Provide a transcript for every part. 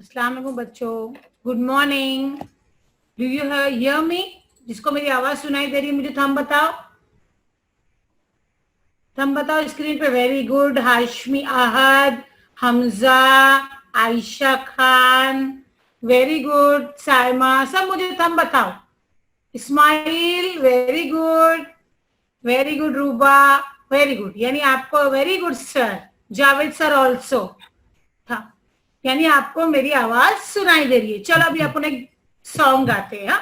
अस्सलाम वालेकुम बच्चों, good morning. Do you hear me? जिसको मेरी आवाज सुनाई दे रही है मुझे थंब बताओ। थंब बताओ स्क्रीन पे। Very good. Hashmi Ahad, Hamza, Ayesha Khan, very good. Saima, सब मुझे थंब बताओ। Ismail, very good. Very good Ruba, very good. यानी आपको very good sir. Javed sir also था, यानी आपको मेरी आवाज सुनाई दे रही है। चलो अभी अपन एक सॉन्ग गाते हैं।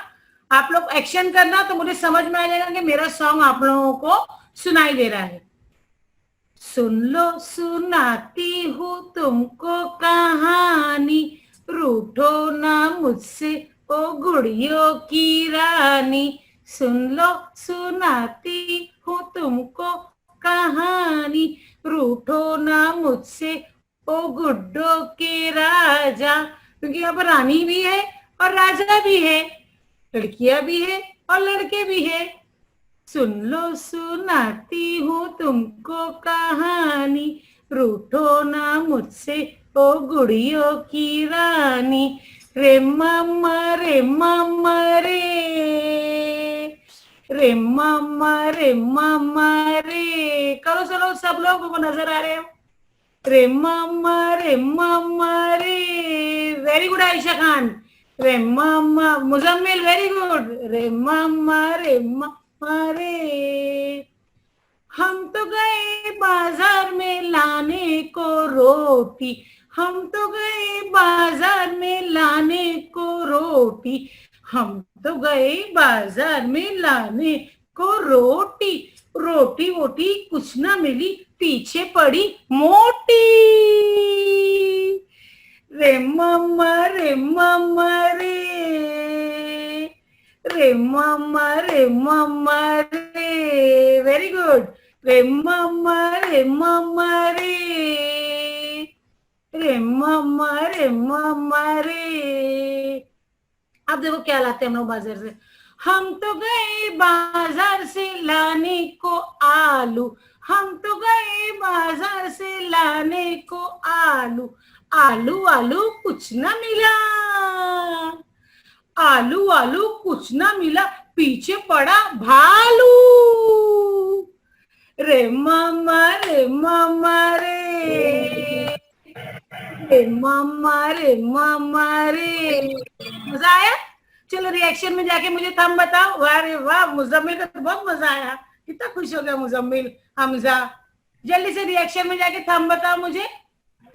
आप लोग एक्शन करना तो मुझे समझ में आ जाएगा कि मेरा सॉन्ग आप लोगों को सुनाई दे रहा है। सुन लो सुनाती हूँ तुमको कहानी, रूठो ना मुझसे ओ गुड़ियों की रानी। सुन लो सुनाती हूँ तुमको कहानी, रूठो ना मुझसे ओ गुड्डो के राजा। क्योंकि यहाँ पर रानी भी है और राजा भी है, लड़कियां भी है और लड़के भी है। सुन लो सुनाती हूँ तुमको कहानी, रूठो ना मुझसे ओ गुड़ियों की रानी। रे मम्मा रे मम्मा रे, रे मम्मा रे मम्मा रे। करो चलो सब लोग को नजर आ रहे हैं। रे मम्मा रे मम्मा रे। Very good Ayesha Khan. रे मम्मा, मुजम्मिल वेरी गुड। रे मम्मा रे मम्मा रे। हम तो गए बाजार में लाने को रोटी, हम तो गए बाजार में लाने को रोटी, हम तो गए बाजार में लाने को रोटी। रोटी वोटी कुछ ना मिली, पीछे पड़ी मोटी। रे मम्मा रे मम्मा रे, रे मम्मा रे मम्मा रे। Very good. रे मम्मा रे मम्मा रे, रे मम्मा रे मम्मा रे। अब देखो क्या लाते हैं हम लोग बाजार से। हम तो गए बाजार से लाने को आलू, हम तो गए बाजार से लाने को आलू, आलू आलू कुछ ना मिला, आलू आलू कुछ ना मिला, पीछे पड़ा भालू। रे मामा रे मामा रे, रे मामा रे मामा रे। मजा आया? चलो रिएक्शन में जाके मुझे थंब बताओ। वाह वाह, मुजम्मिल का तो बहुत मजा आया। कितना खुश हो गया मुजम्मिल। हमजा, जल्दी से रिएक्शन में जाके थंब बताओ मुझे।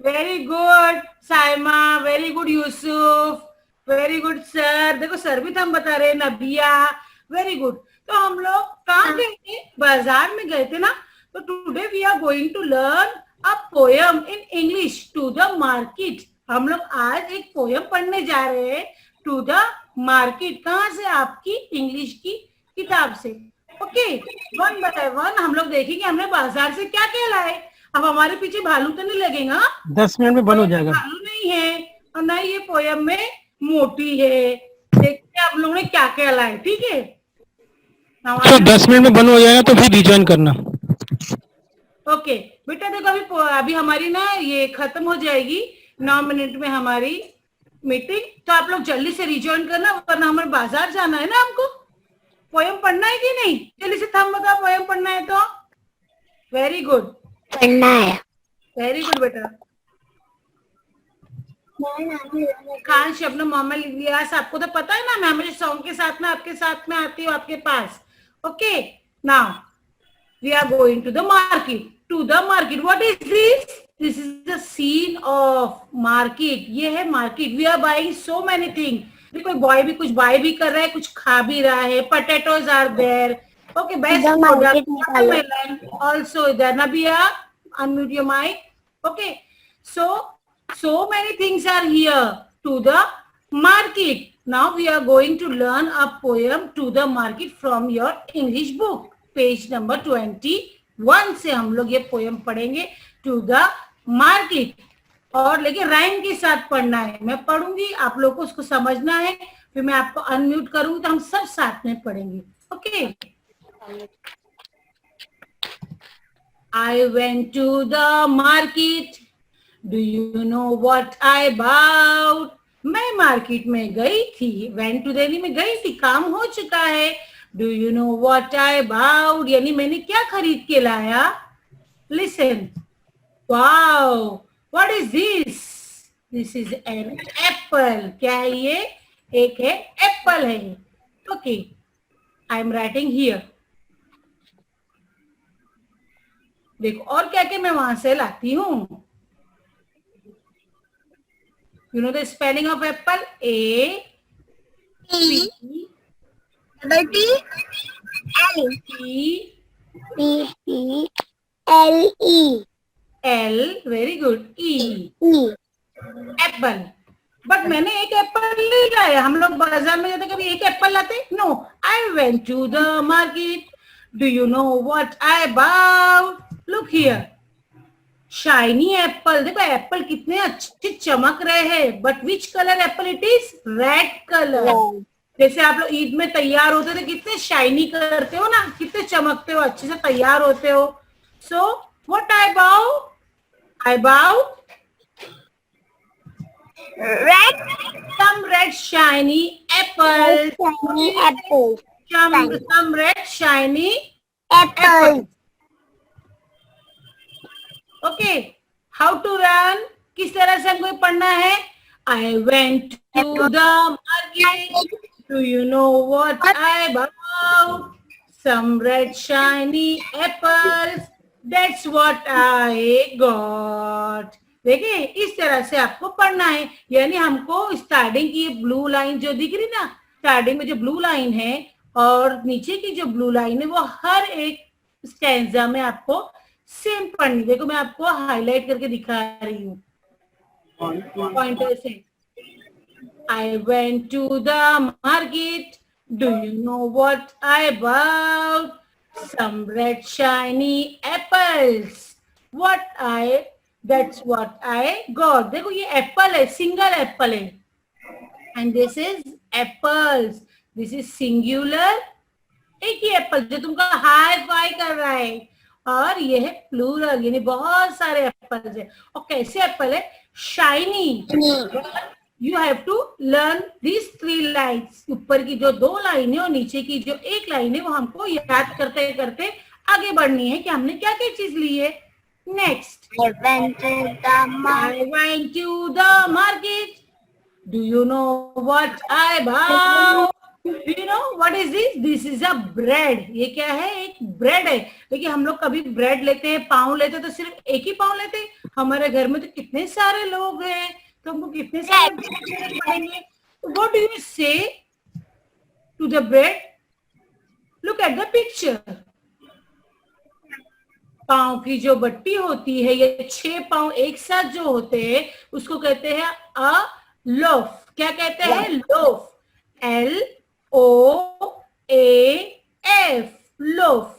Very good Saima, very good Yusuf, very good sir. देखो सर भी थंब बता रहे। नबिया, वेरी गुड। तो हम लोग कहाँ गए थे? बाजार में गए थे ना। तो today we are going to learn a poem in English to the market. हम लोग आज एक पोयम पढ़ने जा रहे हैं टू द मार्केट। कहाँ से? आपकी इंग्लिश की किताब से। ओके, वन बाय वन हम लोग देखेंगे हमने बाजार से क्या क्या लाए। अब हमारे पीछे भालू तो नहीं लगेगा? 10 मिनट में बंद हो जाएगा। भालू नहीं है और ना ये पोयम में मोटी है। देखते हैं आप लोगों ने क्या क्या लाए। ठीक है, तो 10 मिनट में बंद हो जाएगा तो फिर रिज्वाइन करना। ओके बेटा देखो अभी अभी हमारी ना ये खत्म हो जाएगी 9 मिनट में हमारी मीटिंग। तो आप लोग जल्दी से रिज्वाइन करना, वरना हमारे बाजार जाना है ना। हमको पोयम पढ़ना है कि नहीं? जल्दी से थंब बताओ, पोयम पढ़ना है तो। वेरी गुड, पढ़ना है। वेरी गुड बेटा। खान शबनम मोहम्मद इलियास, आपको तो पता है ना मैं हमेशा सॉन्ग के साथ में आपके साथ में आती हूँ आपके पास। Okay, now we are going to the market. To the market, what is this? This is the scene of market. ये है market. We are buying so many thing. कोई बॉय भी कुछ बाय भी कर रहा है, कुछ खा भी रहा है। Potatoes are there. Okay, best product watermelon also इधर। Nabiya, unmute your mic. Okay, so many things are here to the market. Now we are going to learn a poem to the market from your English book. Page number 21 से हम लोग ये poem पढ़ेंगे to the market. और लेकिन rhyme के साथ पढ़ना है। मैं पढ़ूंगी, आप लोग को उसको समझना है, फिर मैं आपको अनम्यूट करूंगी तो हम सब साथ में पढ़ेंगे। Okay, I went to the market, Do you know what I bought? मैं मार्केट में गई थी. Went to यानी मैं गई थी, काम हो चुका है. Do you know what I bought? यानी मैंने क्या खरीद के लाया? Listen. Wow. What is this? This is an apple. क्या है ये? एक है एप्पल है. Okay. I am writing here. देखो और क्या क्या मैं वहां से लाती हूँ. You know the spelling of apple? A P P double T L P P P L E L. Very good. E. E. Apple. But मैंने एक एप्पल नहीं लाया. हम लोग बाजार में जाते कभी एक एप्पल लाते? No. I went to the market. Do you know what I bought? Look here. Shiny apple. देखो एप्पल कितने अच्छे चमक रहे हैं. But which colour apple it is? Red colour. जैसे आप लोग ईद में तैयार होते थे कितने शाइनी करते हो ना, कितने चमकते हो, अच्छे से तैयार होते हो. So what I bought? I bought Red some red shiny apples. shiny apple. Some red shiny Apple. apples. Okay. How to run? किस तरह से हमको पढ़ना है? I went to the market. Do you know what I bought? Some red shiny apples. That's what I got. देखिए इस तरह से आपको पढ़ना है. यानी हमको स्टार्टिंग की ब्लू लाइन जो दिख रही ना, स्टार्टिंग में जो ब्लू लाइन है और नीचे की जो ब्लू लाइन है वो हर एक स्टैंजा में आपको सेम पढ़नी. देखो मैं आपको हाईलाइट करके दिखा रही हूँ पॉइंटर से. I went to the market. Do you know what I bought? Some red shiny apples. That's what I got. देखो ये एप्पल है, सिंगल एप्पल है. And this is apples. This is singular. एक ही एप्पल जो तुमको hi fi कर रहा है. और ये है प्लूरल यानी बहुत सारे एप्पल है. और कैसे एप्पल है? Shiny. You have to learn these 3 lines. ऊपर की जो 2 लाइन है और नीचे की जो 1 लाइन है वो हमको याद करते करते आगे बढ़नी है कि हमने क्या क्या चीज ली है. Next. I went to the market. I went to the market. Do you know what I bought? Do you know what is this? This is a bread. ये क्या है? एक ब्रेड है. देखिए हम लोग कभी ब्रेड लेते हैं, पाव लेते हैं तो सिर्फ एक ही पाव लेते हैं. हमारे घर में तो कितने सारे लोग हैं तो हमको कितने सारे ब्रेड पड़ेंगे. What do you say to the bread? Look at the picture. पाँव की जो बट्टी होती है, ये 6 पाँव एक साथ जो होते हैं उसको कहते हैं अ लोफ. क्या कहते हैं? Loaf. LOAF. Loaf.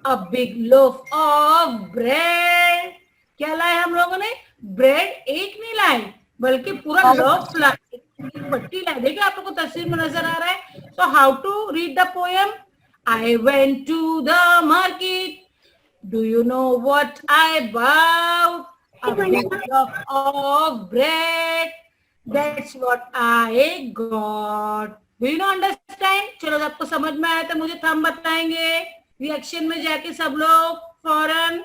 A big loaf of bread. क्या लाए हम लोगों ने? ब्रेड एक नहीं लाए बल्कि पूरा लोफ लाए, बट्टी लाए. देखिए आप लोगों को तस्वीर में नजर आ रहा है. So how to read the poem? I went to the market. Do you know what I bought? A big loaf of bread. That's what I got. Do you know understand? चलो आपको समझ में आया तो मुझे थंब बताएंगे. Reaction में जाके सब लोग फौरन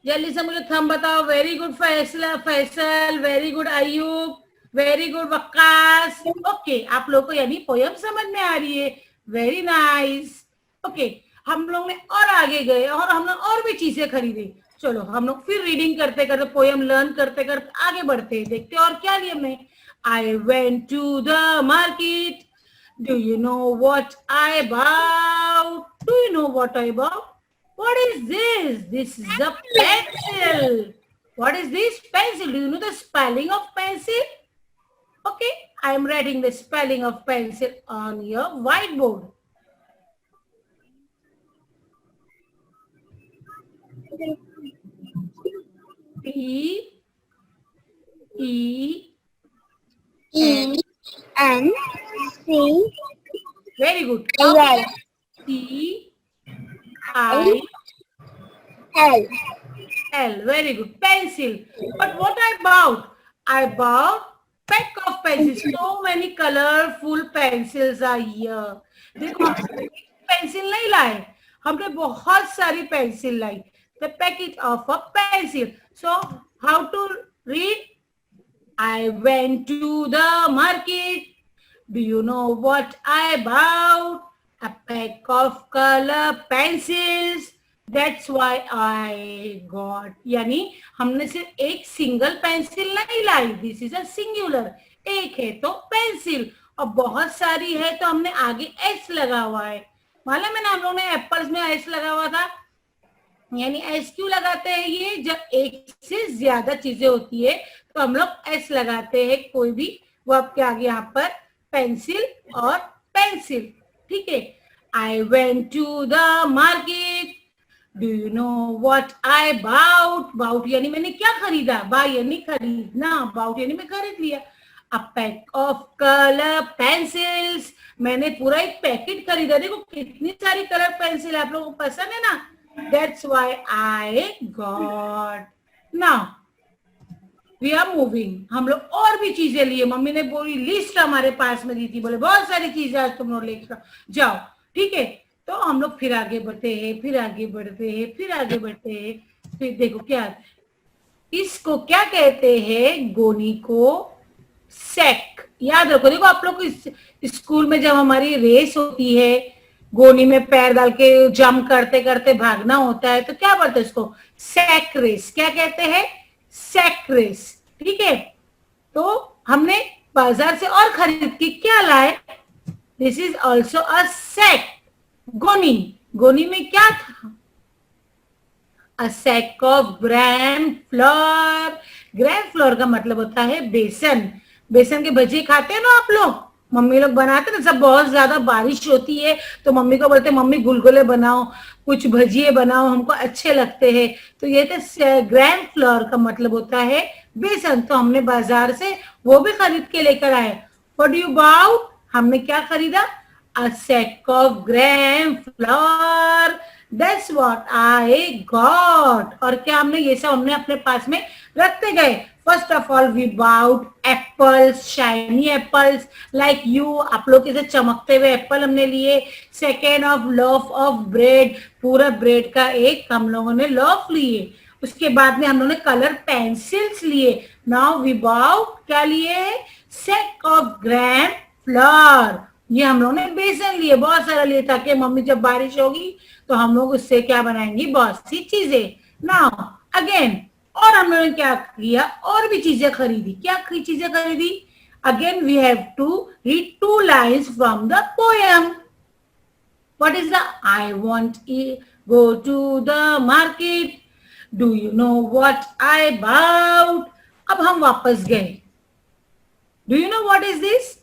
जल्दी से मुझे थंब बताओ. Very good Faisal. Very good Ayub. Very good Waqas. Okay आप लोग को यानी पोयम समझ में आ रही है. Very nice. ओके हम लोग ने और आगे गए और हम लोग और भी चीजें खरीदी. चलो हम लोग फिर रीडिंग करते करते पोयम लर्न करते करते आगे बढ़ते हैं. देखते और क्या लिया हमने. I went to the market. Do you know what I bought? Do you know what I bought? What is this? This is a pencil. What is this? Pencil. Do you know the spelling of pencil? Okay, I am writing the spelling of pencil on your whiteboard. P E N C. Very good. L. C I L. L. Very good. Pencil. But what I bought? I bought pack of pencils. So many colorful pencils are here. देखो हम pencil नहीं लाए, हमने बहुत सारी pencil lie. The packet of a pencil. So how to read? I went to the market. Do you know what I bought? A pack of color pencils. That's why I got. यानी हमने सिर्फ एक single pencil नहीं लाई. This is a singular. एक है तो pencil और बहुत सारी है तो हमने आगे एस लगा हुआ है. मालूम है ना, हम लोगों ने एप्पल्स में एस लगा हुआ था. यानी एस क्यों लगाते हैं? ये जब एक से ज्यादा चीजें होती है तो हम लोग एस लगाते हैं. कोई भी वर्ब के आगे यहाँ पर पेंसिल और पेंसिल. ठीक है. I went to the market. Do you know what I bought? Bought यानी मैंने क्या खरीदा. Buy यानी खरीदना. Bought यानी मैं खरीद लिया. A pack of color pencils. मैंने पूरा एक पैकेट खरीदा. देखो कितनी सारी कलर पेंसिल आप लोगों को पसंद है ना. That's why I got. Now we are moving. हम लोग और भी चीजें लिए. मम्मी ने पूरी लिस्ट हमारे पास में दी थी. बोले बहुत सारी चीजें आज तुम लोग लेकर जाओ. ठीक है. तो हम लोग फिर आगे बढ़ते हैं, फिर आगे बढ़ते हैं, फिर आगे बढ़ते हैं. फिर देखो क्या आता है. इसको क्या कहते हैं? गोनी को सैक. याद रखो. देखो आप लोग को स्कूल में जब हमारी रेस होती है, गोनी में पैर डाल के जंप करते करते भागना होता है, तो क्या बोलते हैं इसको? Sack race. क्या कहते हैं? Sack race. ठीक है. तो हमने बाजार से और खरीद के क्या लाए? This is also a sack. गोनी. गोनी में क्या था? A sack of gram flour. Gram flour का मतलब होता है बेसन. बेसन के भजी खाते हैं ना आप लोग. मम्मी लोग बनाते ना. सब बहुत ज्यादा बारिश होती है तो मम्मी को बोलते मम्मी गुलगुले बनाओ, कुछ भजिए बनाओ, हमको अच्छे लगते हैं. तो ये तो ग्राम फ्लोर का मतलब होता है बेसन. तो हमने बाजार से वो भी खरीद के लेकर आए. What do you bought? हमने क्या खरीदा? A sack of gram flour. That's what I got. और क्या हमने ये सब हमने अपने पास में रखते गए. First of all we bought apples, shiny apples like you. आप लोग कैसे चमकते हुए एप्पल हमने लिए. Second of loaf of bread. पूरा ब्रेड का एक हम लोगों ने loaf लिए. उसके बाद में हम लोगों ने कलर पेंसिल्स लिए. Now we bought क्या लिए? Sack of gram flour. ये हम लोगों ने बेसन लिए. बहुत सारा लिए ताकि मम्मी जब बारिश होगी तो हम लोग उससे क्या बनाएंगे? बहुत सी चीजें. Now again. और हम लोगों ने क्या किया? और भी चीजें खरीदी. क्या चीजें खरीदी? Again we have to read 2 lines from the poem. What is the? I want go to the market. Do you know what I bought? अब हम वापस गए. Do you know what is this?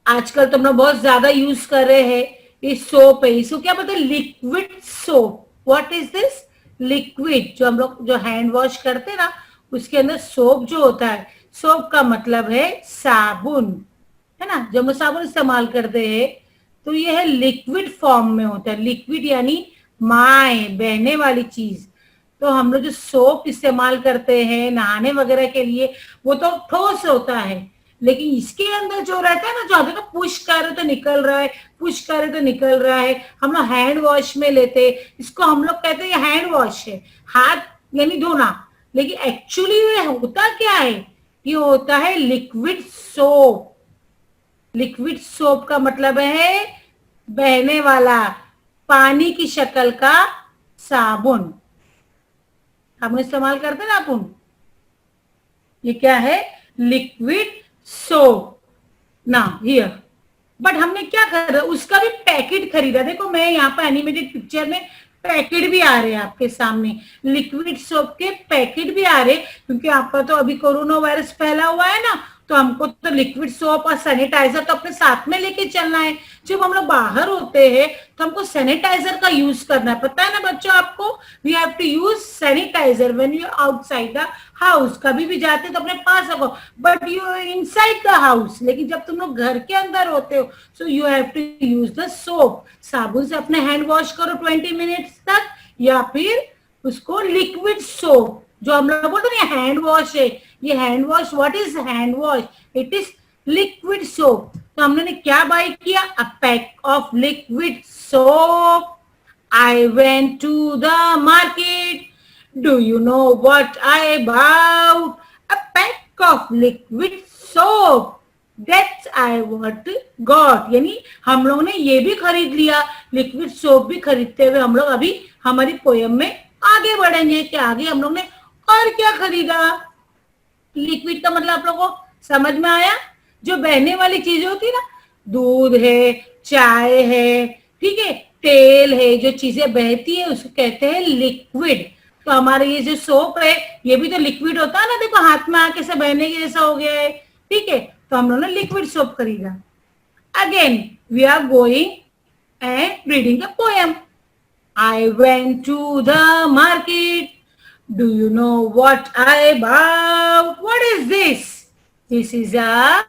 आजकल तुम लोग बहुत ज्यादा यूज कर रहे हैं. ये सोप है. इसको क्या बोलते हैं? Liquid soap. What is this? Liquid. जो हम लोग जो हैंड वॉश करते हैं ना, उसके अंदर सोप जो होता है. सोप का मतलब है साबुन, है ना. जब हम साबुन इस्तेमाल करते हैं तो ये है लिक्विड फॉर्म में होता है. लिक्विड यानी माए, बहने वाली चीज. तो हम लोग जो सोप इस्तेमाल करते हैं नहाने वगैरह के लिए, वो तो ठोस होता है. लेकिन इसके अंदर जो रहता है ना, जो देखो पुश कर रहे तो निकल रहा है, पुश कर रहे तो निकल रहा है. हम लोग हैंड वॉश में लेते. इसको हम लोग कहते हैं हैंड वॉश है, हाथ यानी धोना. लेकिन एक्चुअली ये होता क्या है? ये होता है लिक्विड सोप. लिक्विड सोप का मतलब है बहने वाला, पानी की शक्ल का साबुन. हम इस्तेमाल करते ना अपन. ये क्या है? Liquid soap. ना हियर. बट हमने क्या खरीदा? उसका भी पैकेट खरीदा. देखो मैं यहाँ पर एनिमेटेड पिक्चर में पैकेट भी आ रहे हैं आपके सामने. लिक्विड सोप के पैकेट भी आ रहे क्योंकि आपका तो अभी कोरोना वायरस फैला हुआ है ना, तो हमको तो लिक्विड सोप और सैनिटाइजर तो अपने साथ में लेके चलना है. जब हम लोग बाहर होते हैं तो हमको सैनिटाइजर का यूज करना है. पता है ना बच्चों आपको? We have to use sanitiser when you outside the house. कभी भी जाते तो अपने पास रखो. But you inside the house. लेकिन जब तुम लोग घर के अंदर होते हो so you have to use the soap. साबुन से अपने हैंड वॉश करो 20 मिनट्स तक, या फिर उसको लिक्विड सोप, जो हम लोग बोलते हैं हैंड वॉश है, ये hand wash, what is hand wash, it is liquid soap. तो हमने क्या बाय किया, a pack of liquid soap. I went to the market. Do you know what I bought? A pack of liquid soap. That's I what got. यानी हम लोग ने ये भी खरीद लिया, लिक्विड सोप भी खरीदते हुए हम लोग अभी हमारी पोयम में आगे बढ़ेंगे कि आगे हम लोग ने और क्या खरीदा। लिक्विड का मतलब आप लोगों को समझ में आया, जो बहने वाली चीजें होती है ना, दूध है, चाय है, ठीक है, तेल है, जो चीजें बहती है उसको कहते हैं लिक्विड। तो हमारे ये जो सोप है ये भी तो लिक्विड होता है ना, देखो हाथ में आके से बहने के जैसा हो गया है, ठीक है। तो हम लोगों ने लिक्विड सोप खरीदा। Again we are going and reading the poem. I went to the market. Do you know what I bought? What is this? This is a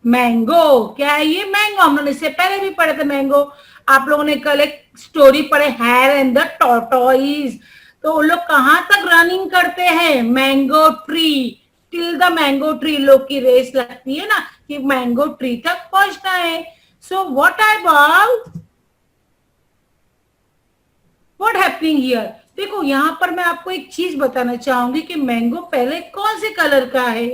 mango. क्या है ये? मैंगो। हम लोगों ने इससे पहले भी पढ़े थे मैंगो। आप लोगों ने कल एक स्टोरी पढ़े, हेयर एंड द टॉर्टोइज। तो वो लोग कहाँ तक रनिंग करते हैं? Mango tree, till the mango tree. लोग की रेस लगती है ना कि मैंगो ट्री तक पहुंचना है। सो what I bought, what happening here. देखो यहाँ पर मैं आपको एक चीज बताना चाहूंगी कि मैंगो पहले कौन से कलर का है।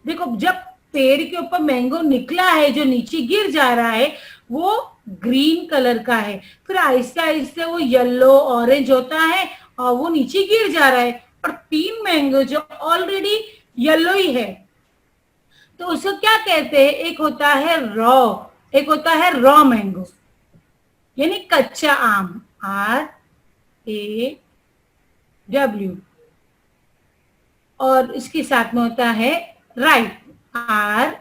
देखो जब पेड़ के ऊपर मैंगो निकला है, जो नीचे गिर जा रहा है, वो ग्रीन कलर का है। फिर आहिस्ते आहिस्ते वो येलो ऑरेंज होता है और वो नीचे गिर जा रहा है। और 3 मैंगो जो ऑलरेडी येलो ही है, तो उसको क्या कहते हैं? एक होता है रॉ, एक होता है रॉ मैंगो, यानी कच्चा आम, RAW। और इसके साथ में होता है राइप, RIPE।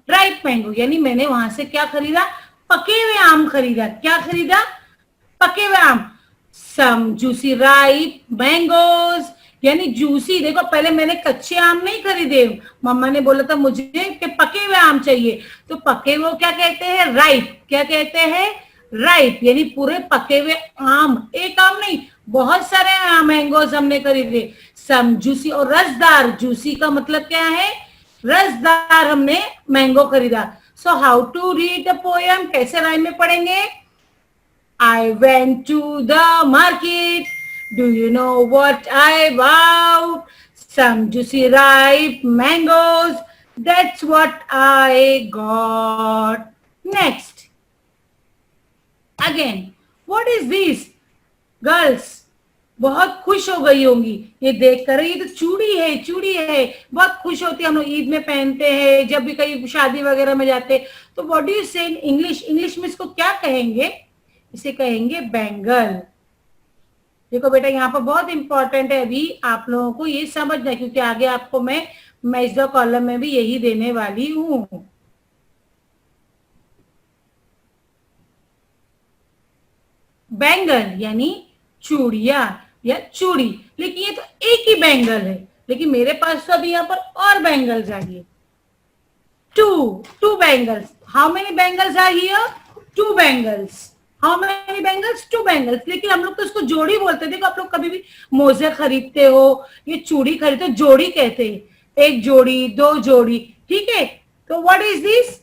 राइप मैंगो, यानी मैंने वहां से क्या खरीदा? पके हुए आम खरीदा। क्या खरीदा? पके हुए आम। सम जूसी राइप मैंगोज, यानी जूसी। देखो पहले मैंने कच्चे आम नहीं खरीदे, मम्मा ने बोला था मुझे कि पके हुए आम चाहिए, तो पके हुए क्या कहते हैं? राइप। क्या कहते हैं? राइप, यानी पूरे पके हुए आम। एक आम नहीं, बहुत सारे मैंगोज हमने खरीदे। सम जूसी, और रसदार, जूसी का मतलब क्या है? रसदार हमने मैंगो खरीदा। So how to read the poem, कैसे राइम में पढ़ेंगे? I went to the market. Do you know what I bought? Some juicy ripe mangoes. That's what I got. Next. Again. What is this? Girls, बहुत खुश हो गई होंगी ये देख कर। ये तो चूड़ी है, चूड़ी है। बहुत खुश होती है, हम लोग ईद में पहनते हैं, जब भी कहीं शादी वगैरह में जाते हैं। तो what do you say in English? English में इसको क्या कहेंगे? इसे कहेंगे बैंगल। देखो बेटा यहाँ पर बहुत इंपॉर्टेंट है अभी आप लोगों को ये समझना, क्योंकि आगे आपको मैं मैच द कॉलम में भी यही देने वाली हूं। बैंगल यानी चूड़िया या चूड़ी, लेकिन ये तो एक ही बैंगल है। लेकिन मेरे पास तो अभी यहाँ पर और बैंगल्स आ गए, two bangles. How many bangles are here? 2 bangles. How many bangles? 2 bangles. लेकिन हम लोग तो उसको जोड़ी बोलते हैं। देखो आप लोग कभी भी मोजे खरीदते हो, ये चूड़ी खरीदते हो, जोड़ी कहते हैं। 1 जोड़ी, 2 जोड़ी, ठीक है। तो व्हाट इज दिस?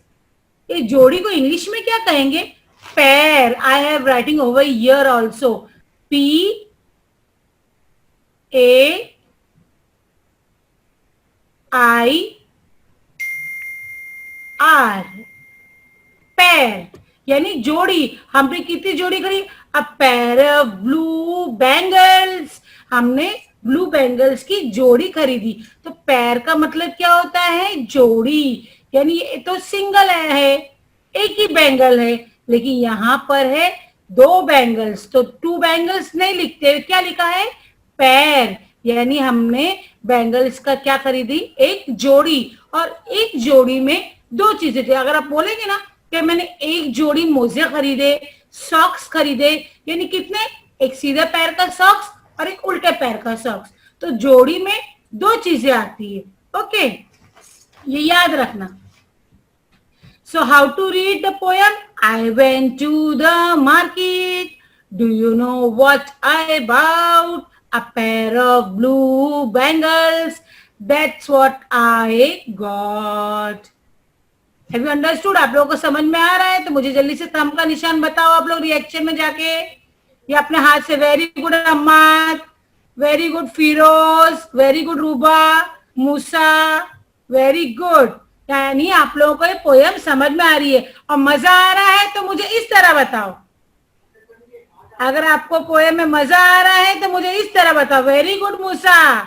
ये जोड़ी को इंग्लिश में क्या कहेंगे? Pair. I have writing over here also, PAIR, pair यानी जोड़ी। हमने कितनी जोड़ी खरीदी? A pair of blue bangles. हमने ब्लू बैंगल्स की जोड़ी खरीदी। तो पेयर का मतलब क्या होता है? जोड़ी, यानी ये तो सिंगल है, एक ही बैंगल है। लेकिन यहाँ पर है 2 बैंगल्स, तो 2 बैंगल्स नहीं लिखते, क्या लिखा है? पेयर, यानी हमने बैंगल्स का क्या खरीदी? एक जोड़ी। और एक जोड़ी में 2 चीजें थी। अगर आप बोलेंगे ना कि मैंने एक जोड़ी मोजे खरीदे, सॉक्स खरीदे, यानी कितने? एक सीधे पैर का सॉक्स और एक उल्टे पैर का सॉक्स। तो जोड़ी में 2 चीजें आती है। ओके, ये याद रखना। So how to read the poem? I went to the market. Do you know what I bought? A pair of blue bangles. That's what I got. Have you understood? आप लोगों को समझ में आ रहा है? तो मुझे जल्दी से थंब का निशान बताओ आप लोग रिएक्शन में जाके, या अपने हाथ से. Very good Ammad, very good Feroz, very good Ruba, Musa, very good. यानी आप लोगों को ये पोयम समझ में आ रही है और मजा आ रहा है. तो मुझे इस तरह बताओ. अगर आपको पोयम में मजा आ रहा है तो मुझे इस तरह बताओ. Very good Musa,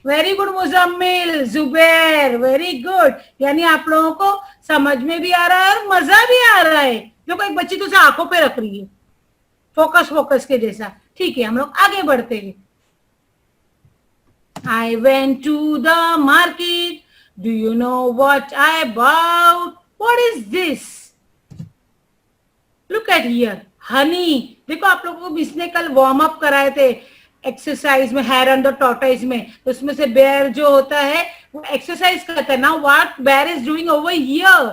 very good Muzammil, Zubair, very good. यानी आप लोगों को समझ में भी आ रहा है और मजा भी आ रहा है. देखो एक बच्ची तो उसे आंखों पे रख रही है, फोकस फोकस के जैसा. ठीक है, हम लोग आगे बढ़ते हैं. I went to the market. Do you know what I bought? What is this? Look at here. Honey. देखो आप लोगों को इसने कल वार्म अप कराए थे एक्सरसाइज में, हेयर एंड द टॉर्टोइज में. तो उसमें से बेयर जो होता है वो एक्सरसाइज करता है. Now what bear is doing over here?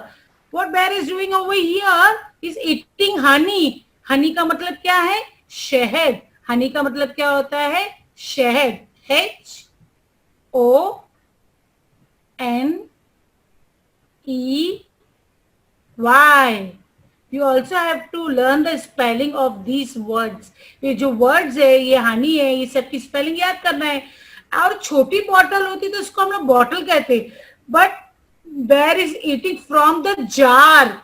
What bear is doing over here is eating honey. Honey का मतलब क्या है? शहद. हनी का मतलब क्या होता है? शहद. HONEY. You also have to learn the spelling of these words. ये जो words है, ये हनी है, ये सब की स्पेलिंग याद करना है. और छोटी बॉटल होती तो उसको हम लोग बॉटल कहते. But bear is eating from the jar.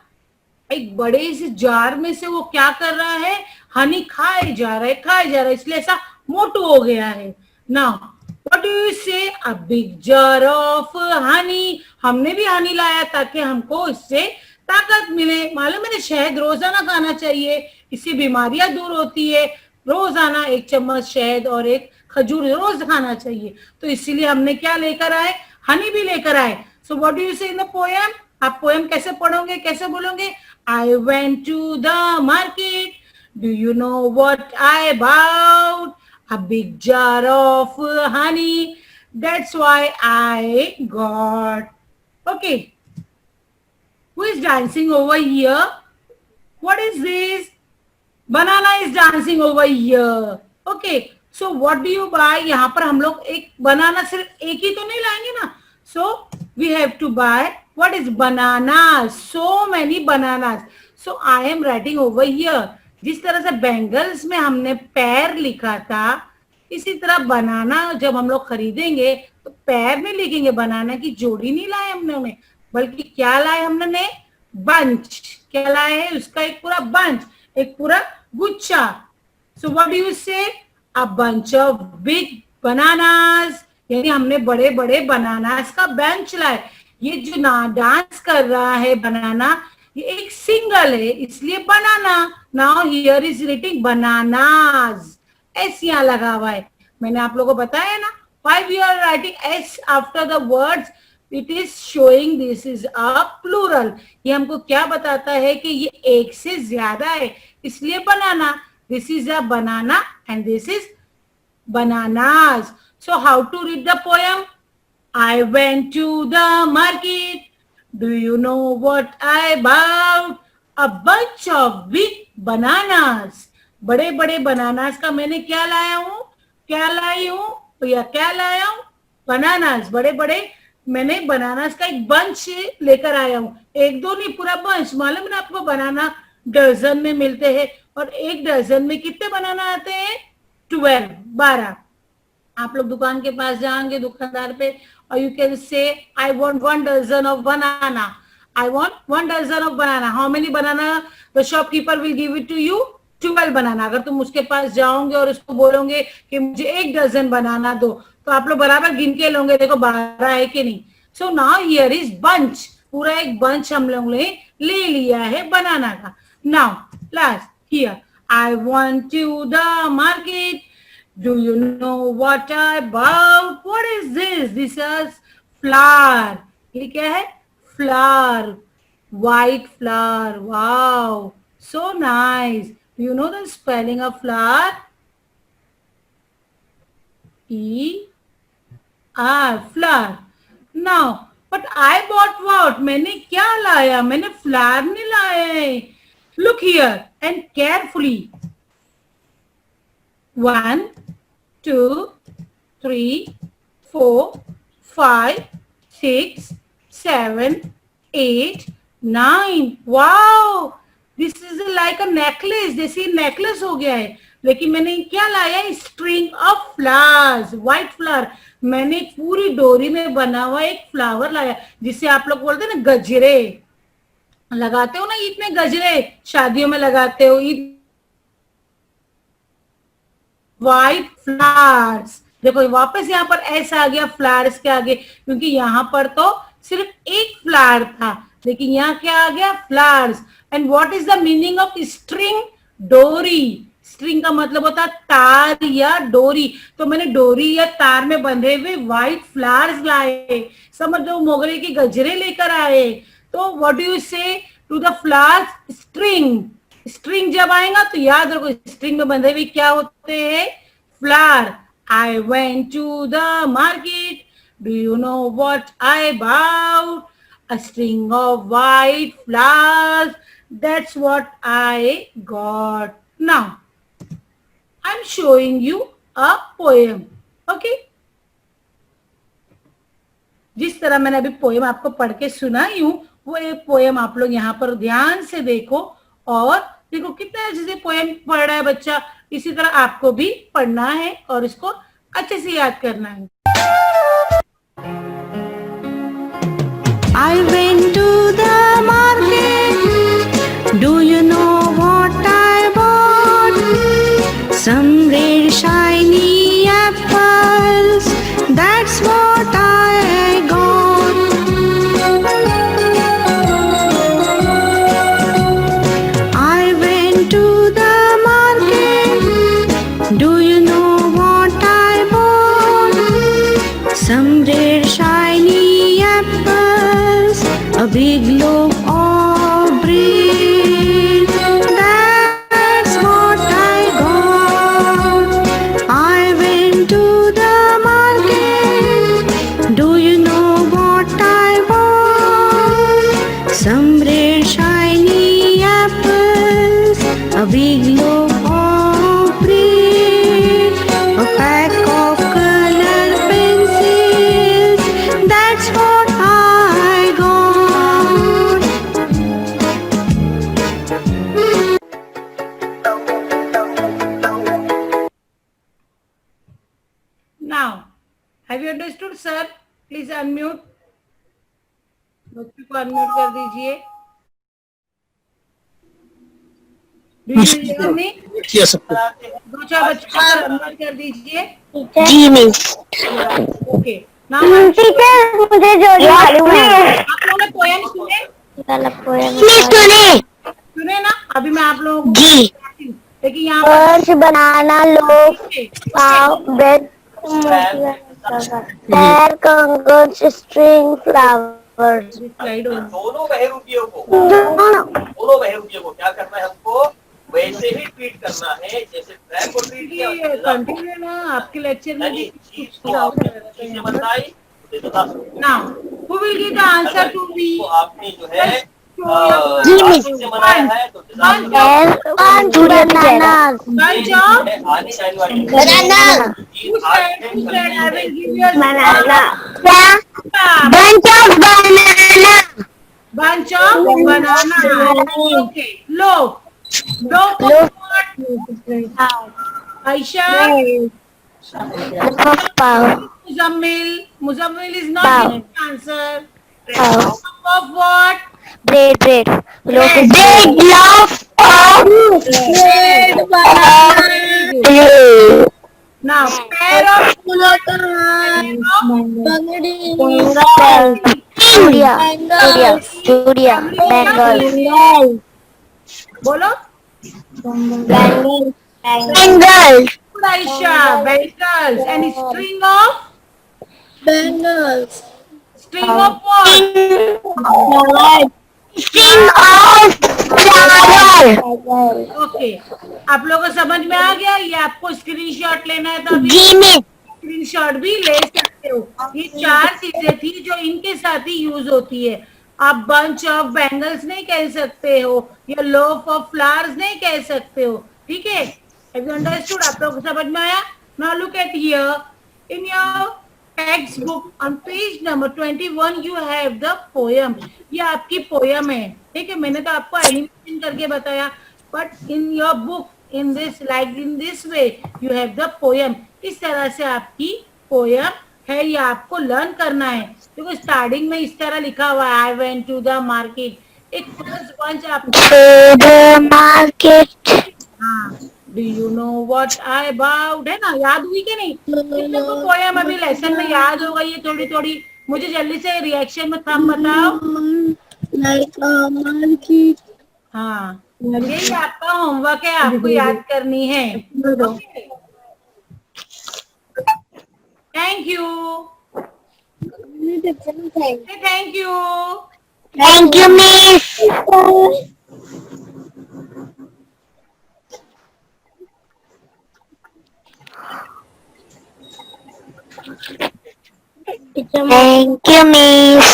एक बड़े से जार में से वो क्या कर रहा है? हनी खाए जा रहा है, खाए जा रहा है, इसलिए ऐसा मोटू हो गया है. नाउ व्हाट डू यू से? अ बिग जार ऑफ हनी. हमने भी हनी लाया ताकि हमको इससे ताकत मिले. मालूम है ना, शहद रोजाना खाना चाहिए, इससे बीमारियां दूर होती है. रोजाना 1 चम्मच शहद और 1 खजूर रोज खाना चाहिए. तो इसीलिए हमने क्या लेकर आए? हनी भी लेकर आए. So what do you say in the poem? आप पोएम कैसे पढ़ोगे, कैसे बोलोगे? I went to the market. Do you know what I bought? A big jar of honey. That's why I got. Okay. Who is dancing over here? What is this? Banana is dancing over here. Okay. So what do you buy? यहाँ पर हम लोग एक बनाना सिर्फ एक ही तो नहीं लाएंगे ना. So we have to buy. What is bananas? So many bananas. So I am writing over here. जिस तरह से बैंगल्स में हमने पैर लिखा था, इसी तरह बनाना जब हम लोग खरीदेंगे तो पैर नहीं लिखेंगे. बनाना की जोड़ी नहीं लाए हमने, बल्कि क्या लाए हमने? बंच. क्या लाए है? उसका एक पूरा बंच, एक पूरा गुच्छा. सो व्हाट डू यू से? A bunch of big bananas. यानी हमने बड़े बड़े बनानास का बेंच लाए. ये जो ना डांस कर रहा है बनाना, ये एक सिंगल है, इसलिए banana. Now here is writing bananas. S यहाँ लगा हुआ है. मैंने आप लोगों को बताया ना, why we are writing S after the words? It is showing this is a plural. ये हमको क्या बताता है कि ये एक से ज्यादा है, इसलिए banana. This is a banana and this is bananas. So how to read the poem? I went to the market. Do you know what I bought? A bunch of big bananas. बड़े बड़े bananas का मैंने क्या लाया हूँ? क्या लाई हूँ या क्या लाया हूँ? बनानास. बड़े बड़े मैंने बनानास का एक बंच लेकर आया हूँ. एक दो नहीं, पूरा बंच. मालूम है ना आपको, बनाना डजन में मिलते हैं और एक डजन में कितने बनाना आते हैं? 12. आप लोग दुकान के पास जाएंगे दुकानदार पे और you can say I want 1 dozen of banana. I want 1 dozen of banana. How many banana the shopkeeper will give it to you? 12 banana. अगर तुम उसके पास जाओगे और उसको बोलोगे कि मुझे 1 डजन बनाना दो, तो आप लोग बराबर गिन के लोगे, देखो 12 है कि नहीं. So now here is bunch. पूरा एक बंच हम लोग ने ले लिया है बनाना का. Now last here, I went to the market. Do you know what I bought? What is this? This is flour. ये क्या है? Flour. White flour. Wow. So nice. Do you know the spelling of flour? E-R. Flour. Now, but I bought what, मैंने क्या लाया, मैंने flower नहीं लाया है. Look here and carefully. 1 2 3 4 5 6 7 8 9. Wow, this is like a necklace. जैसे necklace हो गया है. लेकिन मैंने क्या लाया, string of flowers, white flower. मैंने एक पूरी डोरी में बना हुआ एक फ्लावर लाया, जिसे आप लोग बोलते हैं ना गजरे. लगाते हो ना ईद में गजरे, शादियों में लगाते हो ईद. White flowers. देखो वापस यहाँ पर एस आ गया फ्लावर्स के आगे, क्योंकि यहाँ पर तो सिर्फ एक फ्लावर था, लेकिन यहाँ क्या आ गया, flowers. And what is the meaning of string, डोरी. स्ट्रिंग का मतलब होता है तार या डोरी. तो मैंने डोरी या तार में बंधे हुए व्हाइट फ्लावर्स लाए. समझ लो मोगरे के गजरे लेकर आए. तो what do you say to the flowers, string. String जब आएगा तो याद रखो स्ट्रिंग में बंधे हुए क्या होते हैं, flower. I went to the market, do you know what I bought, a string of white flowers. That's what I got. Now I'm showing you a poem. Okay, जिस तरह मैंने अभी पोएम आपको पढ़ के सुनाई हूं, वो एक पोएम आप लोग यहाँ पर ध्यान से देखो. और देखो कितना अच्छे से पोएम पढ़ रहा है बच्चा. इसी तरह आपको भी पढ़ना है और इसको अच्छे से याद करना है. I went to the market. Do you know what I bought? Some red shiny apples. That's what I got. I went to the market. Do you know what I bought? Some red shiny apples. A big loaf of bread. That's what I got. I went to the market. Do you know what I bought? Some red shiny apples. A big loaf of bread. A pack of color pencils. That's what I got. Now, have you understood, sir? Please unmute. बच्चों को unmute कर दीजिए. Do you hear me? Yes, sir. दो चार बच्चों को unmute कर दीजिए. जी मिस. Okay. Now टीचर मुझे जोड़ी मालूम है. आप लोगों ने पोएम सुने? सुने. सुने ना? अभी मैं आप लोगों को जी. लेकिन यहाँ पर पर्स, बनाना, लोफ, पाव, ब्रेड, पैर, कंगन, स्ट्रिंग, फ्लावर्स. स्लाइड हो. दोनों बहरूपियों को क्या करना है, हमको वैसे ही ट्रीट करना है जैसे ट्रैक को ट्रीट किया. कंटिन्यू ना आपके लेक्चर में भी चीज को आपने चीजें बताई ना. Who will give the answer to me? तो आपने जो है जी बनाया है तो बनाना. Bunch of आने जाने वाली बनाना. who said I will give you a banana. bunch of banana. bunch of banana. Okay. Loaf. Loaf of what? Aisha. Pav. Muzammil. Muzammil is not Pav. giving the answer. Pav. Loaf of what? Bread. Bread. Loaf of Bread. bread. Now, pair of Julia, Bengal. बोलो. Bengal. Good, Aisha. Bengals. And string of? Bengals. String of what? String of flower. Okay. आप लोगों को समझ में आ गया? ये आपको screenshot लेना है तो अभी Jimmy. स्क्रीनशॉट भी ले सकते हो। ये 4 चीजें थी जो इनके साथ ही यूज होती है। आप बंच ऑफ बैंगल्स नहीं कह सकते हो या लोफ ऑफ फ्लावर्स नहीं कह सकते हो। ठीक है, अंडरस्टूड? आप लोग को समझ में आया? Now look at here in your text book on page number 21 you have the poem. ये आपकी पोयम है। ठीक है, मैंने तो आपको एनिमेशन करके बताया, but in your book in this way you have the poem। इस तरह से आपकी पोयम है, ये आपको लर्न करना है। देखो स्टार्टिंग में इस तरह लिखा हुआ है, I went to the market. एक फर्स्ट बंच the market, हाँ, do you know what I bought, है ना? याद हुई कि नहीं? कितने को पोयम अभी लेसन में याद होगा ये थोड़ी थोड़ी? मुझे जल्दी से रिएक्शन में थम बताओ। like a market, हाँ, यही आपका होमवर्क है, आपको याद करनी है। Thank you, thank you. thank you miss। Thank you miss।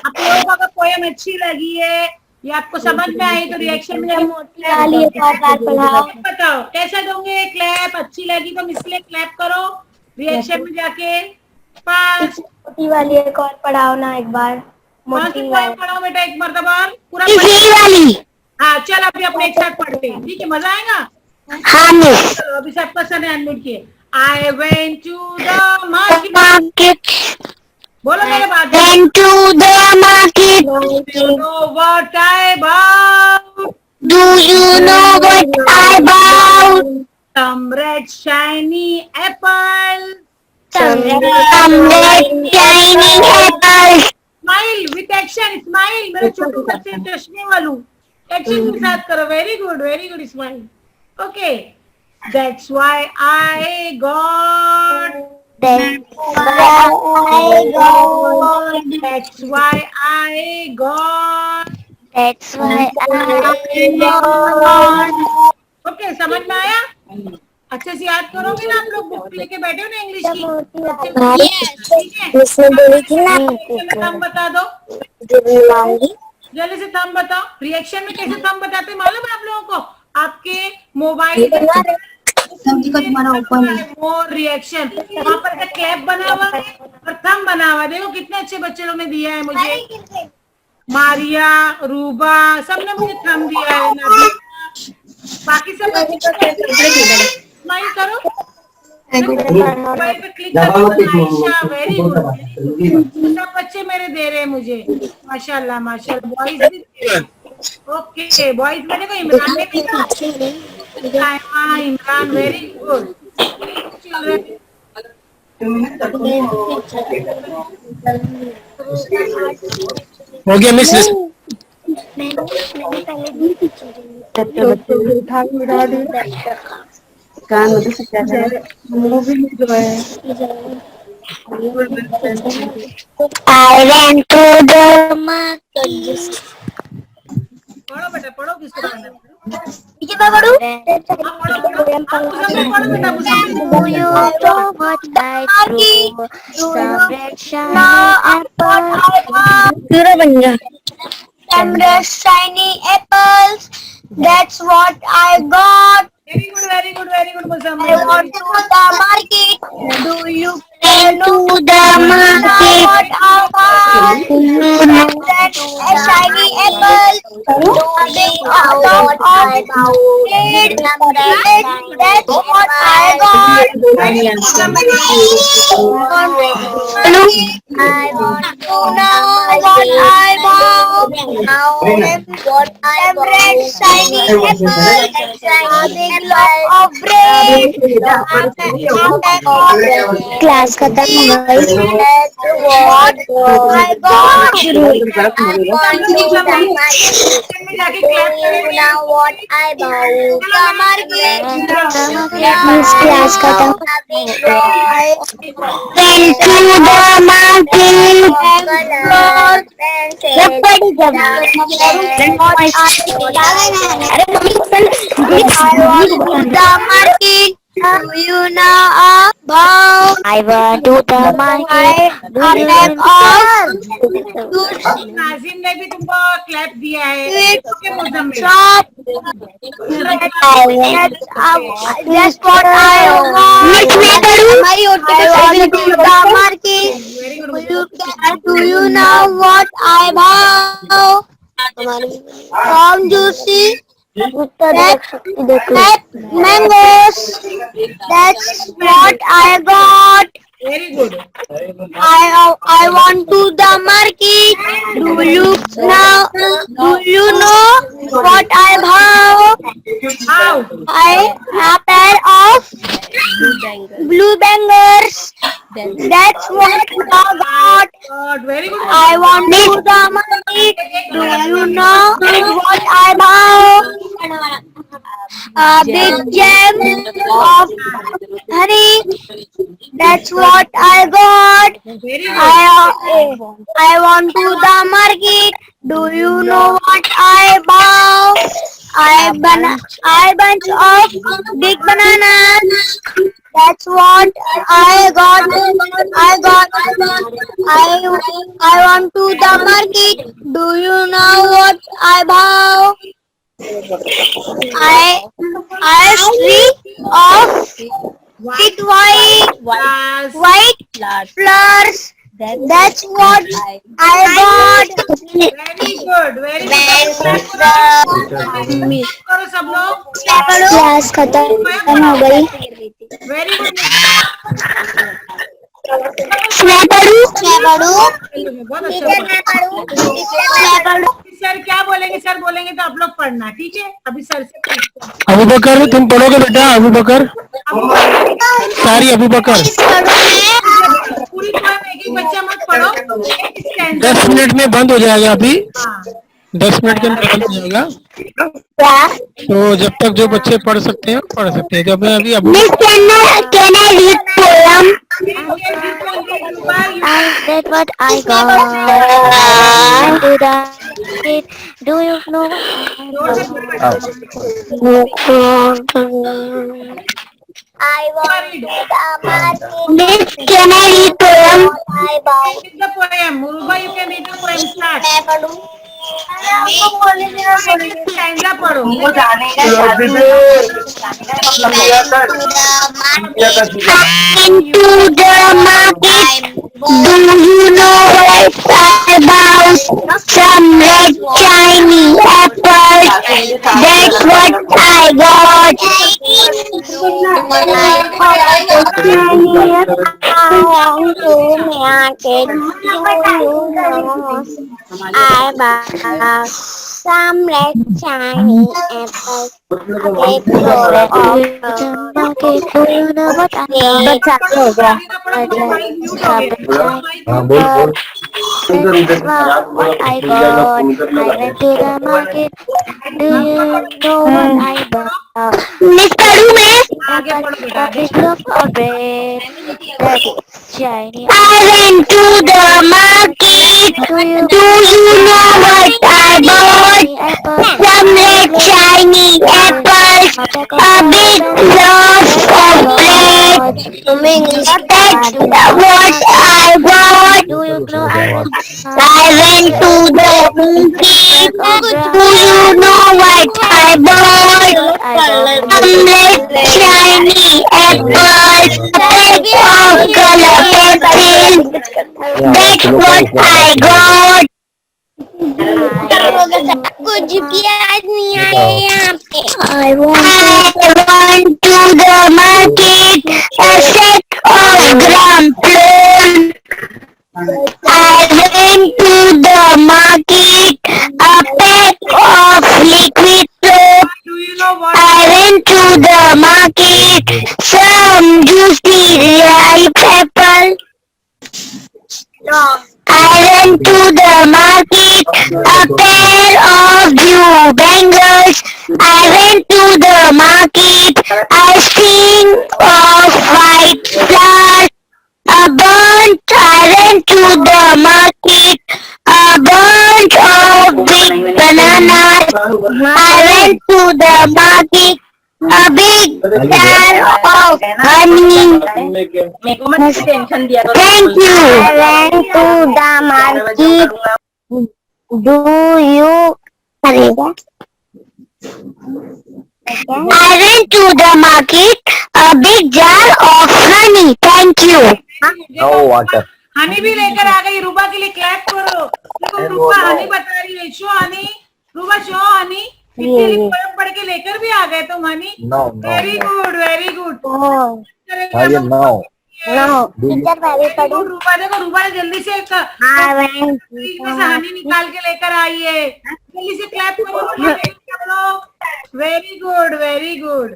आप लोगों को अगर पोयम अच्छी लगी है या आपको समझ में आई तो रिएक्शन में बताओ कैसा दोगे क्लैप। अच्छी लगी तो इसलिए क्लैप करो रिएक्शन में जाके। पास मोटी वाली एक और पढ़ाओ ना एक बार। मोटी वाली पढ़ो बेटा, एक मरतबा पूरा वाली। हाँ चल, अभी अपने एक साथ पढ़ते हैं। ठीक है, मजा आएगा। हाँ मिस। चलो अभी सबका समय अनम्यूट किए। I went to the market. बोलो मेरे बाद। Went to the market। You know what I bought? Do you know what I bought? Some red shiny apples. Some red shiny apples। Smile with action. Smile. मेरे छोटे बच्चे चश्मे वालू। Action के साथ करो। Very good smile. Okay. That's why I got. That's why I got। That's why I got. That's why I got। Okay, समझ में आया? अच्छे से याद करोगे ना? आप लोग बुक लेके बैठे हो ना इंग्लिश की? ठीक है, उसने बोली थी ना थंब बता दो लाऊंगी। जल्दी से थंब बताओ। रिएक्शन में कैसे थंब बताते हैं मालूम है आप लोगों को? आपके मोबाइल मोर रिएक्शन, वहाँ पर क्लैप बना हुआ है और थंब बना हुआ है। देखो कितने अच्छे बच्चे लोग ने दिया है मुझे। मारिया, रूबा, सबने मुझे थंब दिया है। बाकी सब स्माइल करो, मोबाइल पे क्लिक करो। Ayesha, very good. सब बच्चे मेरे दे रहे हैं मुझे। माशाल्लाह माशाल्लाह। बॉयज भी दे रहे हैं। ओके, बॉयज में देखो इमरान ने भी दिया। Imran, very good. हो गया मिस। मैंने पहले दी थी I went to the market। पढ़ो बेटा, पढ़ो। किसको पढ़ना है? ठीक है मैं पढ़ूं? पढ़ो बेटा, Do you know what I grew? Some red shiny apples। पूरा बन गया। Some red shiny apples। That's what I got। Very good I want to the market। Do you know the market? What I want? A shiny apple। On top of it। That's what I got। I want to know what I want। What I red shiny apple। A big loaf of bread। Class खत्म हो गई। What I got। शुरू हुई। What I bought। Class खत्म। Went to the market। I want to the market। Do you know Bow. I went to the market. A bag of Nazim ने भी तुमको clap दिया है। sweets. Okay Muzammil. Shop. That's what I want. Miss I went to the market. Very good. Do you know what I bought? From juicy red mangoes. That's what I got. Very good. I want to the market. Do you know what I bought? आओ। A pair of blue bangers. That's what I got. God very good. I want to the market. Do you know what I bought? A big jam of honey. That's what I got. Very good. I want to the market. Do you know what I bought? I bunch of big bananas. That's what I got. I want to the market. Do you know what I bought? I tree of big white flowers. That's what I got. Very good. Very good. करो सब लोग। Class खत्म हो गई। Very good. मैं पढ़ूं? बहुत अच्छा। सर क्या बोलेंगे? सर बोलेंगे तो आप लोग पढ़ना, ठीक है? अभी सर से पूछते हैं। अबू बकर तुम पढ़ोगे बेटा? अबू बकर सारी अबू बकर पूरी पोएम एक एक बच्चा मत पढ़ो, एक स्टैंजा। 10 मिनट में बंद हो जाएगा। अभी हाँ 10 मिनट के अंदर बंद हो जाएगा। तो जब तक जो बच्चे पढ़ सकते हैं पढ़ सकते हैं। तो मैं अभी Abu Can I read poem? That's what I got. Do you know? I want to the market. Miss, can I read poem? I bought. Read the poem. Muruba, you can read the poem. Start. मैं पढ़ूं? आपको बोलने देना बोलेंगे। Stanza पढ़ो। Into the market. Do you know what I bought? Some red shiny apples. That's what I got. I want to market. Do you know I bought some red shiny apples. Let's go off the market. Do you know what I got? What I got. I went to the market. Do you know what I bought? Miss Karu में आगे पढ़ो बेटा। a big loaf of bread that is shiny. I went to the market. Do you know what I bought? Some red shiny apples, a big loaf of bread. That's what I bought. Do you know I went to the market. Do you know what I bought? Some red shiny apples, a big of color pencils. That's what I got. कुछ भी याद नहीं आया यहाँ पे। I went to the market, a set of gram flour. I went to the market, a pack of liquid soap. Do you know what? I went to the market, some juicy ripe apple. I went to the market, a pair of blue bangles. I went to the market, a string of white flowers. A bunch. I went to the market, a bunch of big bananas. I went to the market, A big jar of honey. मेरे को मत tension दिया करो। Thank you. I went to the market. Do you खरीदा? I went to the market. A big jar of honey. Thank you. No water. Honey भी लेकर आ गई। रूबा के लिए क्लैप करो। देखो रूबा हनी बता रही है। Show honey, Ruba show honey. कितनी पढ़ के लेकर भी आ गए तुम honey. Very good, very good. No teacher पहले पढ़ो। रूबा देखो, रूबा ने जल्दी से फ्रिज में से हनी निकाल के लेकर आई है। जल्दी से क्लैप करो। Very good, very good.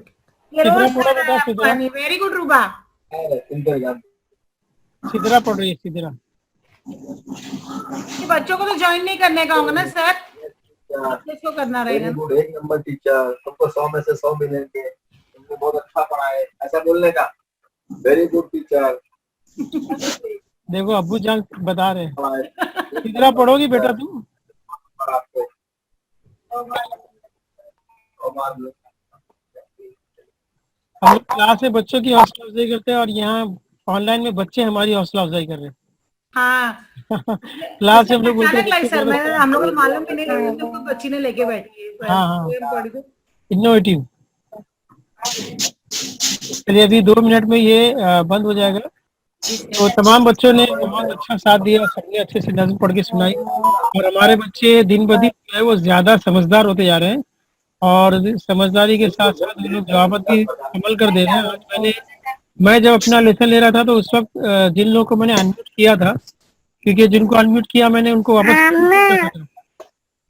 ये रोज हनी। Very good रूबा। सिदरा पढ़ रही है, सिदरा। ये बच्चों को तो ज्वाइन नहीं करने का होगा ना सर, इसको करना रहेगा। एक नंबर टीचर, तुमको 100 में से 100 मिलेंगे, तुमको बहुत अच्छा पढ़ाए, ऐसा बोलने का। Very good teacher. देखो अब्बू जान बता रहे हैं। सिदरा पढ़ोगी बेटा तुम? हम लोग क्लास में बच्चों की हौसला अफजाई करते हैं और यहाँ ऑनलाइन में बच्चे हमारी हौसला अफजाई कर रहे हैं। हाँ क्लास में हम लोग बोलते लाइक सर, मैं हम लोग को मालूम ही नहीं, तो कोई बच्ची ने लेके बैठी है। हाँ इनोवेटिव। चलिए अभी 2 मिनट में ये बंद हो जाएगा। तो तमाम बच्चों ने बहुत अच्छा साथ दिया, सबने अच्छे से नज़्म पढ़ के सुनाई और हमारे बच्चे दिन ब दिन जो है वो ज्यादा समझदार होते जा रहे हैं और समझदारी के साथ साथ वो लोग जवाबत भी अमल कर दे रहे हैं। आज मैं जब अपना लेसन ले रहा था तो उस वक्त जिन लोगों को मैंने अनम्यूट किया था, क्योंकि जिनको अनम्यूट किया मैंने उनको वापस,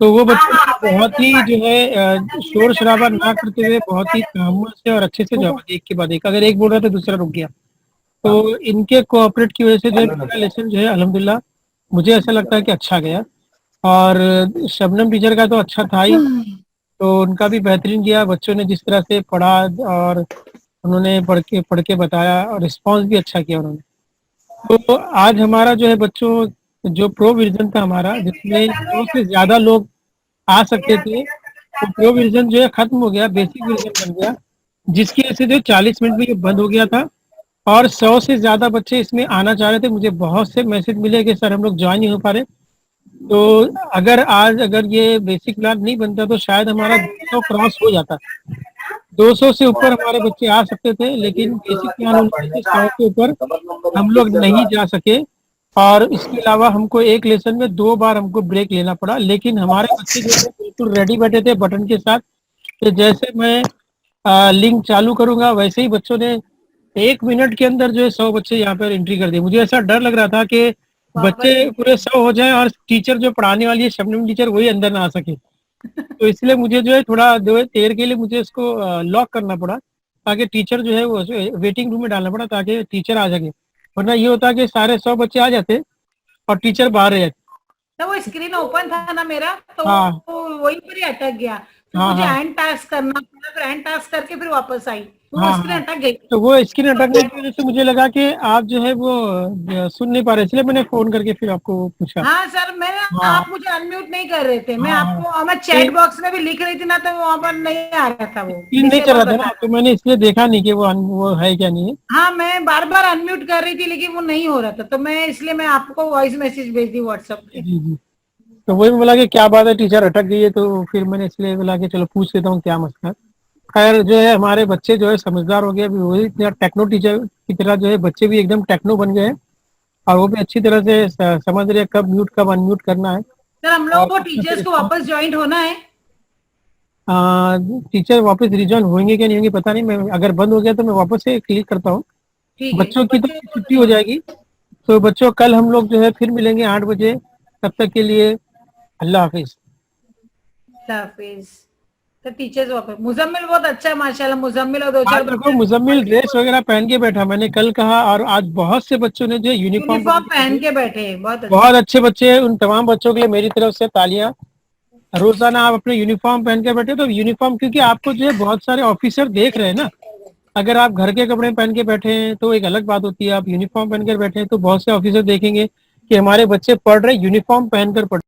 तो वो बच्चे बहुत ही जो है शोर शराबा ना करते हुए बहुत ही तहम्मुल से और अच्छे से जवाब एक के बाद एक, अगर एक बोल रहा था दूसरा रुक गया। तो इनके कोऑपरेट की वजह से जो है मेरा लेसन जो है अल्हम्दुलिल्लाह मुझे ऐसा लगता है कि अच्छा गया। और शबनम टीचर का तो अच्छा था ही, तो उनका भी बेहतरीन किया। बच्चों ने जिस तरह से पढ़ा और उन्होंने पढ़ के बताया और रिस्पांस भी अच्छा किया उन्होंने। तो आज हमारा जो है बच्चों जो प्रोविजन था हमारा, जिसमें 100 से ज्यादा लोग आ सकते थे, तो प्रोविजन जो है खत्म हो गया, बेसिक विजन बन गया, जिसकी वजह से जो 40 मिनट में ये बंद हो गया था और 100 से ज्यादा बच्चे इसमें आना चाह रहे थे। मुझे बहुत से मैसेज मिले कि सर हम लोग ज्वाइन नहीं हो पा रहे। तो अगर ये बेसिक क्लास नहीं बनता तो शायद हमारा 200 क्रॉस हो जाता। 200 से ऊपर हमारे बच्चे आ सकते थे, लेकिन बेसिक प्लान होने से 100 के ऊपर हम लोग नहीं जा सके। और इसके अलावा हमको एक लेसन में 2 बार हमको ब्रेक लेना पड़ा। लेकिन हमारे बच्चे जो थे बिल्कुल रेडी बैठे थे बटन के साथ, तो जैसे मैं लिंक चालू करूंगा वैसे ही बच्चों ने 1 मिनट के अंदर जो है 100 बच्चे यहाँ पर एंट्री कर दिए। मुझे ऐसा डर लग रहा था कि बच्चे पूरे 100 हो जाए और टीचर जो पढ़ाने वाली है शबनम टीचर वही अंदर ना आ सके। तो इसलिए मुझे जो है थोड़ा देर के लिए मुझे इसको लॉक करना पड़ा, ताकि टीचर जो है वो वेटिंग रूम में डालना पड़ा ताकि टीचर आ सके। वरना ये होता कि सारे 100 बच्चे आ जाते और टीचर बाहर रह जाते। तो वो स्क्रीन ओपन था ना मेरा, तो हाँ। वही पर ही अटक गया। तो हाँ, मुझे हाँ। एंड टास्क करना पड़ा, फिर एंड टास्क करके फिर वापस आई, तो हाँ, वो स्क्रीन अटक गई। तो वो स्क्रीन अटकने की वजह से मुझे लगा कि आप जो है वो सुन नहीं पा रहे, इसलिए मैंने फोन करके फिर आपको पूछा। हाँ सर, मैं हाँ। आप मुझे अनम्यूट नहीं कर रहे थे। मैं हाँ, आपको मैं चैट बॉक्स में भी लिख रही थी ना, तो वहाँ पर नहीं आ रहा था, वो स्क्रीन नहीं चल रहा था ना, तो मैंने इसलिए देखा नहीं कि वो है क्या नहीं है। हाँ, मैं बार बार अनम्यूट कर रही थी लेकिन वो नहीं हो रहा था, तो मैं इसलिए मैं आपको वॉइस मैसेज भेज दी व्हाट्सएप पे। जी जी। तो वही बोला कि क्या बात है टीचर अटक गई है, तो फिर मैंने इसलिए बोला कि चलो पूछ लेता हूँ क्या मसला है। खैर जो है हमारे बच्चे जो है समझदार हो गए, अभी वही टेक्नो टीचर की तरह जो है बच्चे भी एकदम टेक्नो बन गए हैं और वो भी अच्छी तरह से समझ रहे हैं कब म्यूट कब अनम्यूट करना है। सर हम लोगों को टीचर्स को वापस ज्वाइन होना है। टीचर वापस रिजॉइन होंगे क्या नहीं होंगे पता नहीं। मैं अगर बंद हो गया तो मैं वापस से क्लिक करता हूँ। बच्चों की तो छुट्टी हो जाएगी। तो बच्चों कल हम लोग जो है फिर मिलेंगे 8 बजे। तब तक के लिए अल्लाह हाफिज। तो टीचर्स वापस। मुजम्मिल बहुत अच्छा है माशाल्लाह। मुजम्मिल और 2-4 देखो मुजम्मिल ड्रेस वगैरह पहन के बैठा, मैंने कल कहा, और आज बहुत से बच्चों ने जो यूनिफॉर्म पहन के बैठे हैं। बहुत अच्छे बच्चे हैं। उन तमाम बच्चों के लिए मेरी तरफ से तालियां। रोजाना आप अपने यूनिफॉर्म पहन के बैठे, तो यूनिफॉर्म क्योंकि आपको जो है बहुत सारे ऑफिसर देख रहे हैं ना। अगर आप घर के कपड़े पहन के बैठे हैं तो एक अलग बात होती है, आप यूनिफॉर्म पहन कर बैठे हैं तो बहुत से ऑफिसर देखेंगे कि हमारे बच्चे पढ़ रहे यूनिफॉर्म पहनकर पढ़